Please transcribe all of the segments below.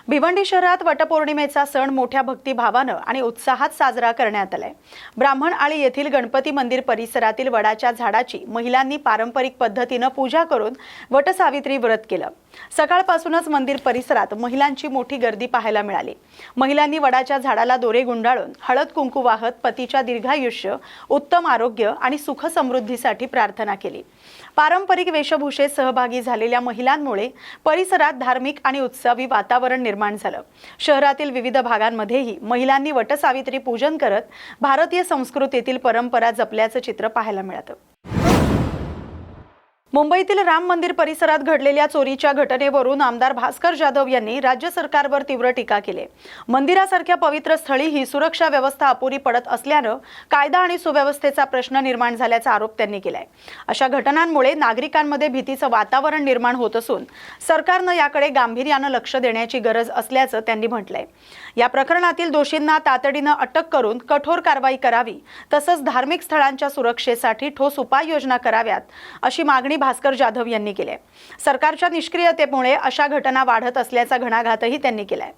भिवंडी शहरात वटपौर्णिमेचा सण मोठ्या भक्तिभावानं आणि उत्साहात साजरा करण्यात आलाय। ब्राह्मणआळी येथील गणपती मंदिर परिसरातील वडाच्या झाडाची महिलांनी पारंपरिक पद्धतीने पूजा करून वटसावित्री व्रत केलं। सकाळपासूनच मंदिर परिसरात महिलांची मोठी गर्दी पाहायला मिळाली। महिलांनी वडाच्या झाडाला दोरे गुंडाळून हळद कुंकू वाहत पतीच्या दीर्घायुष्य, उत्तम आरोग्य आणि सुख समृद्धीसाठी प्रार्थना केली। पारंपरिक वेशभूषेत सहभागी झालेल्या महिलांमुळे परिसरात धार्मिक आणि उत्सवी वातावरण निर्माण झालं। शहरातील विविध भागांमध्येही महिलांनी वटसावित्री पूजन करत भारतीय संस्कृतीतील परंपरा जपल्याचं चित्र पाहायला मिळालं। मुंबईतील राम मंदिर परिसरात घडलेल्या चोरीच्या घटनेवरून आमदार भास्कर जाधव यांनी राज्य सरकारवर तीव्र टीका केली। मंदिरासारख्या पवित्र स्थळी ही सुरक्षा व्यवस्था अपुरी पडत असल्यानं कायदा आणि सुव्यवस्थेचा प्रश्न निर्माण झाल्याचा आरोप त्यांनी केलाय। अशा घटनांमुळे नागरिकांमध्ये भीतीचं वातावरण निर्माण होत असून सरकारनं याकडे गांभीर्यानं लक्ष देण्याची गरज असल्याचं त्यांनी म्हटलंय। या प्रकरणातील दोषींना तातडीनं अटक करून कठोर कारवाई करावी, तसंच धार्मिक स्थळांच्या सुरक्षेसाठी ठोस उपाययोजना कराव्यात, अशी मागणी भास्कर जाधव यांनी केली। सरकारच्या निष्क्रियतेमुळे अशा घटना वाढत असल्याचा घणाघातही त्यांनी केलाय।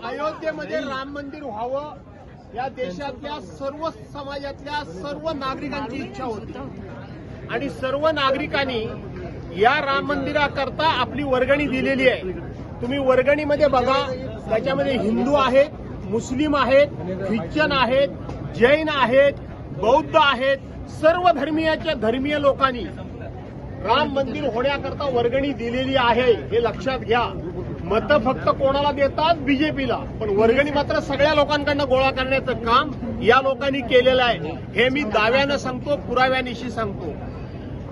अयोध्येमध्ये राम मंदिर व्हावं या देशातल्या सर्व समाजातल्या सर्व नागरिकांची इच्छा होती आणि सर्व नागरिकांनी या राम मंदिराकरता आपली वर्गणी दिलेली आहे। तुम्ही वर्गणीमध्ये बघा, त्याच्यामध्ये हिंदू आहेत, मुस्लिम आहेत, ख्रिश्चन आहेत, जैन आहेत, बौद्ध आहेत, सर्व धर्मीय लोकांनी राम मंदिर होण्याकरता वर्गणी दिलेली आहे, हे लक्षात घ्या। मतं फक्त कोणाला देतात? बीजेपीला, पण वर्गणी मात्र सगळ्या लोकांकडनं गोळा करण्याचं काम या लोकांनी केलेलं आहे। हे मी दाव्यानं सांगतो, पुराव्यानिशी सांगतो।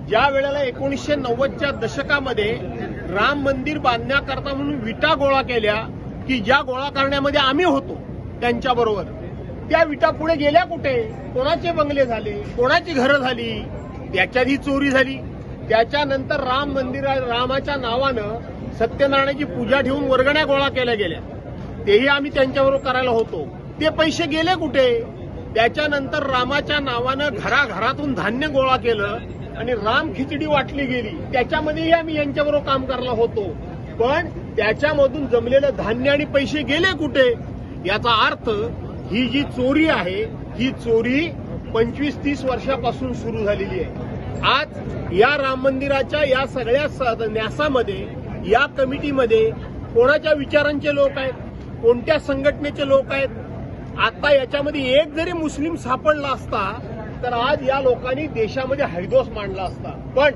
ज्या वेळेला 1990च्या दशकामध्ये राम मंदिर बांधण्याकरता म्हणून विटा गोळा केल्या, की ज्या गोळा करण्यामध्ये आम्ही होतो त्यांच्याबरोबर, त्या विटा पुढे गेल्या कुठे? कोणाचे बंगले झाले, कोणाची घरं झाली, त्याच्यात ही चोरी झाली। त्याच्यानंतर राम रामाच्या नावानं सत्यनारायणाची पूजा ठेवून वर्गण्या गोळा केल्या गेल्या, तेही आम्ही त्यांच्याबरोबर करायला होतो। ते पैसे गेले कुठे? त्याच्यानंतर रामाच्या नावानं घराघरातून धान्य गोळा केलं आणि राम खिचडी वाटली गेली, त्याच्यामध्येही आम्ही यांच्याबरोबर काम करायला होतो। पण त्याच्यामधून जमलेलं धान्य आणि पैसे गेले कुठे? याचा अर्थ ही जी चोरी आहे, ही चोरी 25-30 वर्षापासून सुरू झालेली आहे। आज या राम मंदिराच्या या सगळ्या न्यासामध्ये, या कमिटीमध्ये कोणाच्या विचारांचे लोक आहेत, कोणत्या संघटनेचे लोक आहेत? आता याच्यामध्ये एक जरी मुस्लिम सापडला असता तर आज या लोकांनी देशामध्ये हैदोस मांडला असता। पण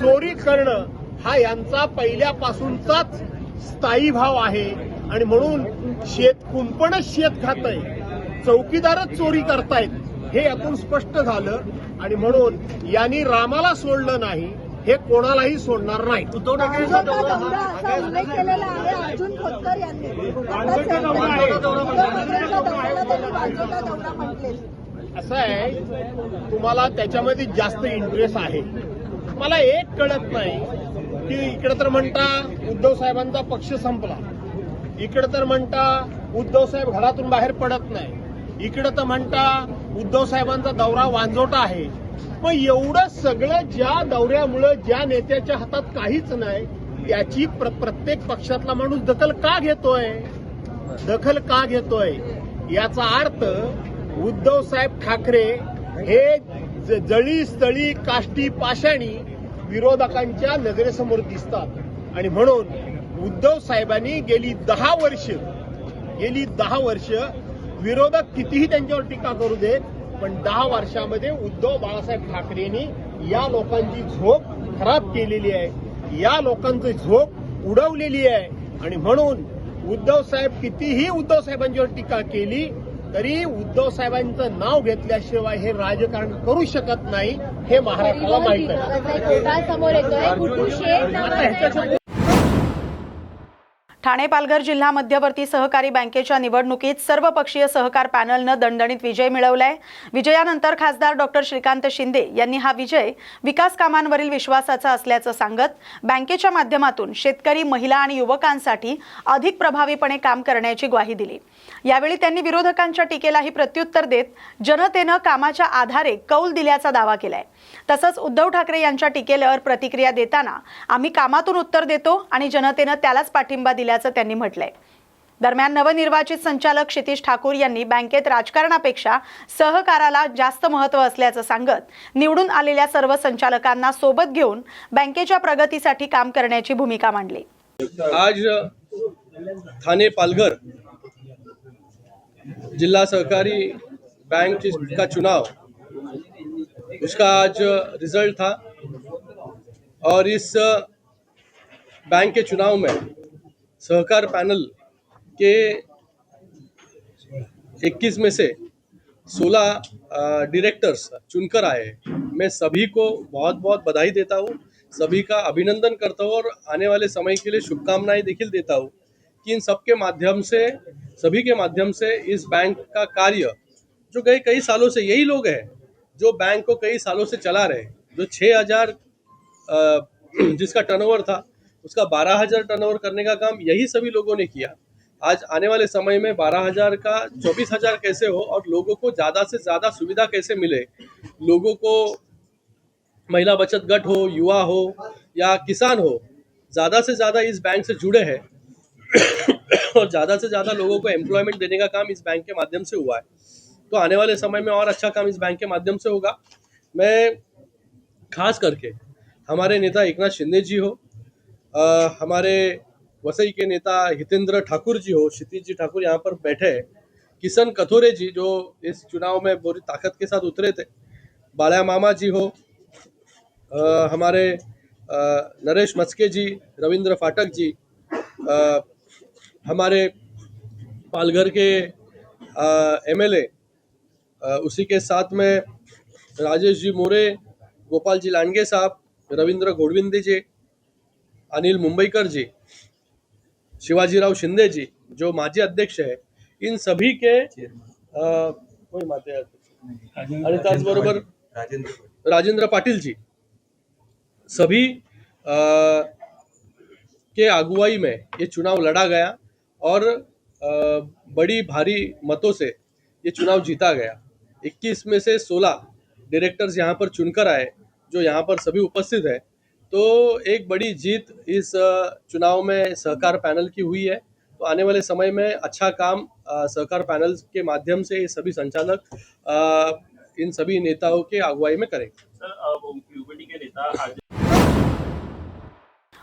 चोरी करणं हा यांचा पहिल्यापासूनचाच स्थायी भाव आहे आणि म्हणून कुंपणच शेत खातंय, चौकीदारच चोरी करतायत, हे यातून स्पष्ट झालं। आणि म्हणून यांनी रामाला सोडलं नाही, हे कोणालाही सोडणार नाही। असं आहे, तुम्हाला त्याच्यामध्ये जास्त इंटरेस्ट आहे। मला एक कळत नाही की इकडे तर म्हणता उद्धव साहेबांचा पक्ष संपला, इकडे तर म्हणता उद्धव साहेब घरातून बाहेर पडत नाही, इकडे तर म्हणता उद्धव साहेबांचा दौरा वांजोटा आहे। मग एवढं सगळं ज्या दौऱ्यामुळे ज्या नेत्याच्या हातात काहीच नाही, त्याची प्रत्येक पक्षातला माणूस दखल का घेतोय? याचा अर्थ उद्धव साहेब ठाकरे हे जळी स्थळी काष्टी पाषाणी विरोधकांच्या नजरेसमोर दिसतात। आणि म्हणून उद्धव साहेबांनी गेली 10 वर्ष विरोधक कितीही त्यांच्यावर टीका करू देत, पण 10 वर्षामध्ये उद्धव बाळासाहेब ठाकरेंनी या लोकांची झोप खराब केलेली आहे, या लोकांची झोप उडवलेली आहे। आणि म्हणून उद्धव साहेबांच्यावर टीका केली तरी उद्धव साहेबांचं नाव घेतल्याशिवाय हे राजकारण करू शकत नाही, हे महाराष्ट्राला माहित आहे। ठाणे पालघर जिल्हा मध्यवर्ती सहकारी बँकेच्या निवडणुकीत सर्वपक्षीय सहकार पॅनलनं दणदणीत विजय मिळवलाय। विजयानंतर खासदार डॉक्टर श्रीकांत शिंदे यांनी हा विजय विकास कामांवरील विश्वासाचा असल्याचं सांगत बँकेच्या माध्यमातून शेतकरी, महिला आणि युवकांसाठी अधिक प्रभावीपणे काम करण्याची ग्वाही दिली। यावेळी त्यांनी विरोधकांच्या टीकेलाही प्रत्युत्तर देत जनतेनं कामाच्या आधारे कौल दिल्याचा दावा केलाय। तसंच उद्धव ठाकरे यांच्या टीकेवर प्रतिक्रिया देताना आम्ही कामातून उत्तर देतो आणि जनतेनं त्यालाच पाठिंबा दिल्याचं त्यांनी म्हटलंय। दरम्यान नवनिर्वाचित संचालक क्षितिज ठाकूर यांनी बँकेत राजकारणापेक्षा सहकाराला जास्त महत्त्व असल्याचं सांगत निवडून आलेल्या सर्व संचालकांना सोबत घेऊन बँकेच्या प्रगतीसाठी काम करण्याची भूमिका मांडली। आज ठाणे पालघर जिला सहकारी बैंक का चुनाव, उसका आज रिजल्ट था और इस बैंक के चुनाव में सहकार पैनल के 21 में से 16 डायरेक्टर्स चुनकर आए। मैं सभी को बहुत बहुत बधाई देता हूँ, सभी का अभिनंदन करता हूँ और आने वाले समय के लिए शुभकामनाएं देखिल देता हूँ कि इन सब के माध्यम से, सभी के माध्यम से इस बैंक का कार्य जो गए कई सालों से, यही लोग हैं जो बैंक को कई सालों से चला रहे हैं। जो 6,000 जिसका टर्नओवर था उसका 12,000 टर्नओवर करने का काम यही सभी लोगों ने किया। आज आने वाले समय में 12,000 का 24,000 कैसे हो और लोगों को ज़्यादा से ज़्यादा सुविधा कैसे मिले, लोगों को महिला बचत गट हो, युवा हो या किसान हो, ज़्यादा से ज़्यादा इस बैंक से जुड़े हैं और ज़्यादा से ज़्यादा लोगों को एम्प्लॉयमेंट देने का काम इस बैंक के माध्यम से हुआ है। तो आने वाले समय में और अच्छा काम इस बैंक के माध्यम से होगा। मैं खास करके हमारे नेता एकनाथ शिंदे जी हो, हमारे वसई के नेता हितेंद्र ठाकुर जी हो, क्षितिज जी ठाकुर यहाँ पर बैठे हैं, किशन कथोरे जी जो इस चुनाव में पूरी ताकत के साथ उतरे थे, बाला मामा जी हो, हमारे नरेश मस्के जी, रविंद्र फाटक जी, हमारे पालघर के एमएलए, उसी के साथ में राजेश जी मोरे, गोपाल जी लांडगे साहब, रविंद्र गोडविंदे जी, अनिल मुंबईकर जी, शिवाजीराव शिंदे जी जो माजी अध्यक्ष है, इन सभी के आणि त्याचबरोबर राजेंद्र पाटिल जी, सभी के अगुवाई में ये चुनाव लड़ा गया और बड़ी भारी मतों से ये चुनाव जीता गया। 21 में से 16 डायरेक्टर्स यहाँ पर चुनकर आए जो यहाँ पर सभी उपस्थित है। तो एक बड़ी जीत इस चुनाव में सहकार पैनल की हुई है। तो आने वाले समय में अच्छा काम सहकार पैनल के माध्यम से ये सभी संचालक इन सभी नेताओं के अगुवाई में करेंगे।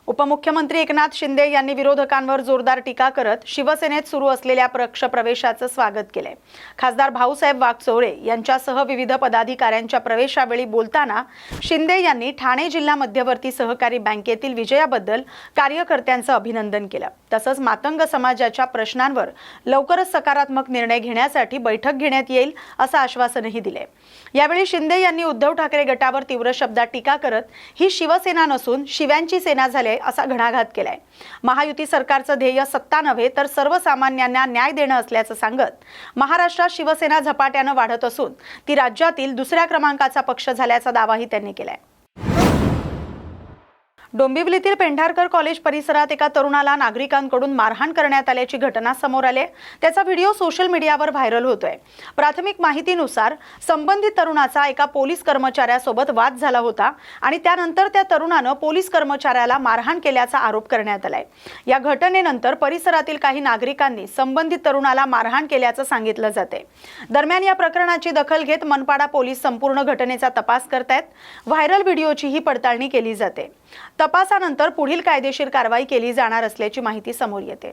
उपमुख्यमंत्री एकनाथ शिंदे यांनी विरोधकांवर जोरदार टीका करत शिवसेनेत सुरू असलेल्या पक्ष प्रवेशाचं स्वागत केले। खासदार भाऊसाहेब वागचौरे यांच्यासह विविध पदाधिकाऱ्यांच्या प्रवेशावेळी बोलताना शिंदे यांनी ठाणे जिल्हा मध्यवर्ती सहकारी बँकेतील विजयाबद्दल कार्यकर्त्यांचं अभिनंदन केलं। तसंच मातंग समाजाच्या प्रश्नांवर लवकरच सकारात्मक निर्णय घेण्यासाठी बैठक घेण्यात येईल असं आश्वासनही दिले। यावेळी शिंदे यांनी उद्धव ठाकरे गटावर तीव्र शब्दात टीका करत ही शिवसेना नसून शिव्यांची सेना झाली असा घणाघात केलाय। महायुती सरकारचं ध्येय सत्ता नव्हे तर सर्वसामान्यांना न्याय देणं असल्याचं सांगत महाराष्ट्रात शिवसेना झपाट्यानं वाढत असून ती राज्यातील दुसऱ्या क्रमांकाचा पक्ष झाल्याचा दावाही त्यांनी केलाय। डोंबिवलीतील पेंढारकर कॉलेज परिसरात एका तरुणाला नागरिकांकडून मारहाण करण्यात आल्याची घटना समोर आली। त्याचा व्हिडिओ सोशल मीडियावर व्हायरल होतोय। प्राथमिक माहितीनुसार संबंधित तरुणाचा एका पोलीस कर्मचाऱ्यासोबत वाद झाला होता आणि त्यानंतर त्या तरुणानं पोलीस कर्मचाऱ्याला मारहाण केल्याचा आरोप करण्यात आलाय। या घटनेनंतर परिसरातील काही नागरिकांनी संबंधित तरुणाला मारहाण केल्याचं सांगितलं जाते। दरम्यान या प्रकरणाची दखल घेत मनपाडा पोलीस संपूर्ण घटनेचा तपास करतायत। व्हायरल व्हिडिओचीही पडताळणी केली जाते। तपासानंतर पुढील कायदेशीर कारवाई केली जाणार असल्याची माहिती समोर येते।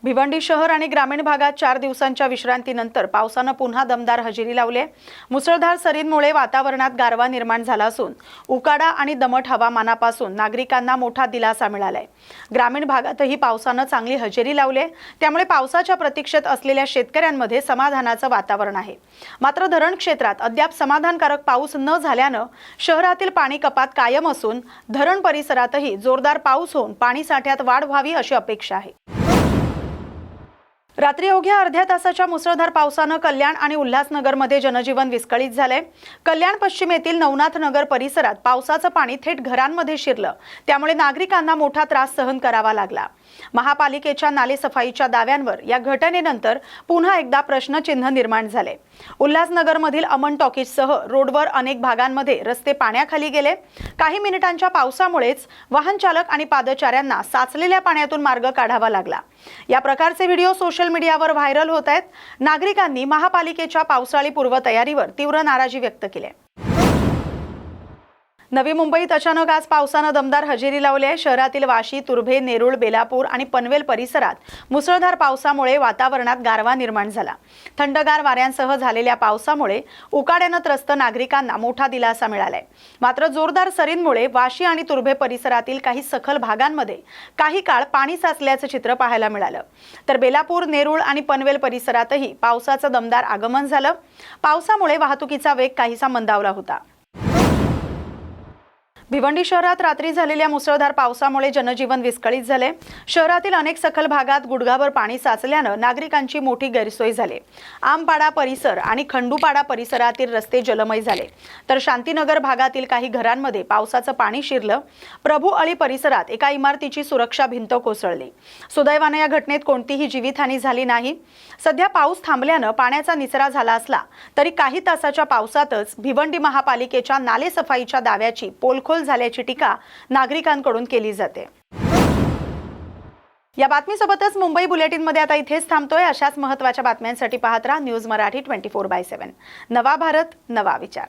भिवंडी शहर आणि ग्रामीण भागात 4 दिवसांच्या विश्रांतीनंतर पावसानं पुन्हा दमदार हजेरी लावली आहे। मुसळधार सरींमुळे वातावरणात गारवा निर्माण झाला असून उकाडा आणि दमट हवामानापासून नागरिकांना मोठा दिलासा मिळालाय। ग्रामीण भागातही पावसानं चांगली हजेरी लावली आहे, त्यामुळे पावसाच्या प्रतीक्षेत असलेल्या शेतकऱ्यांमध्ये समाधानाचं वातावरण आहे। मात्र धरण क्षेत्रात अद्याप समाधानकारक पाऊस न झाल्यानं शहरातील पाणी कपात कायम असून धरण परिसरातही जोरदार पाऊस होऊन पाणी साठ्यात वाढ व्हावी अशी अपेक्षा आहे। रात्री अवघ्या अर्ध्या तासाच्या मुसळधार पावसानं कल्याण आणि उल्हासनगरमध्ये जनजीवन विस्कळीत झालंय। कल्याण पश्चिमेतील नवनाथ नगर परिसरात पावसाचं पाणी थेट घरांमध्ये शिरलं, त्यामुळे नागरिकांना मोठा त्रास सहन करावा लागला। महापालिकेच्या नालेसफाईच्या दाव्यांवर या घटनेनंतर पुन्हा एकदा प्रश्नचिन्ह निर्माण झाले। उल्हासनगरमधील अमन टॉकीजसह रोडवर अनेक भागांमध्ये रस्ते पाण्याखाली गेले। काही मिनिटांच्या पावसामुळेच वाहन चालक आणि पादचाऱ्यांना साचलेल्या पाण्यातून मार्ग काढावा लागला। या प्रकारचे व्हिडिओ सोशल मीडियावर व्हायरल होत आहेत। नागरिकांनी महापालिकेच्या पावसाळी पूर्वतयारीवर तीव्र नाराजी व्यक्त केली आहे। नवी मुंबईत अचानक आज पावसानं दमदार हजेरी लावली आहे। शहरातील वाशी, तुर्भे, नेरूळ, बेलापूर आणि पनवेल परिसरात मुसळधार पावसामुळे वातावरणात गारवा निर्माण झाला। थंडगार वाऱ्यांसह झालेल्या पावसामुळे उकाड्यानं त्रस्त नागरिकांना मोठा दिलासा मिळालाय। मात्र जोरदार सरींमुळे वाशी आणि तुर्भे परिसरातील काही सखल भागांमध्ये काही काळ पाणी साचल्याचं चित्र पाहायला मिळालं। तर बेलापूर, नेरूळ आणि पनवेल परिसरातही पावसाचं दमदार आगमन झालं। पावसामुळे वाहतुकीचा वेग काहीसा मंदावला होता। भिवंडी शहरात रात्री झालेल्या मुसळधार पावसामुळे जनजीवन विस्कळीत झाले। शहरातील अनेक सखल भागात गुडघाभर पाणी साचल्यानं नागरिकांची मोठी गैरसोय झाली। आमपाडा परिसर आणि खंडूपाडा परिसरातील रस्ते जलमय झाले, तर शांतीनगर भागातील काही घरांमध्ये पावसाचं पाणी शिरलं। प्रभू अळी परिसरात एका इमारतीची सुरक्षा भिंत कोसळली। सुदैवाने या घटनेत कोणतीही जीवितहानी झाली नाही। सध्या पाऊस थांबल्यानं पाण्याचा निचरा झाला असला तरी काही तासाच्या पावसातच भिवंडी महापालिकेच्या नालेसफाईच्या दाव्याची पोलखोल झाल्याची टीका नागरिकांकडून केली जाते। या बातमीसोबतच मुंबई बुलेटिनमध्ये आता इथेच थांबतोय। अशाच महत्त्वाच्या बातम्यांसाठी पाहत राहा न्यूज मराठी 24/7। नवा भारत, नवा विचार।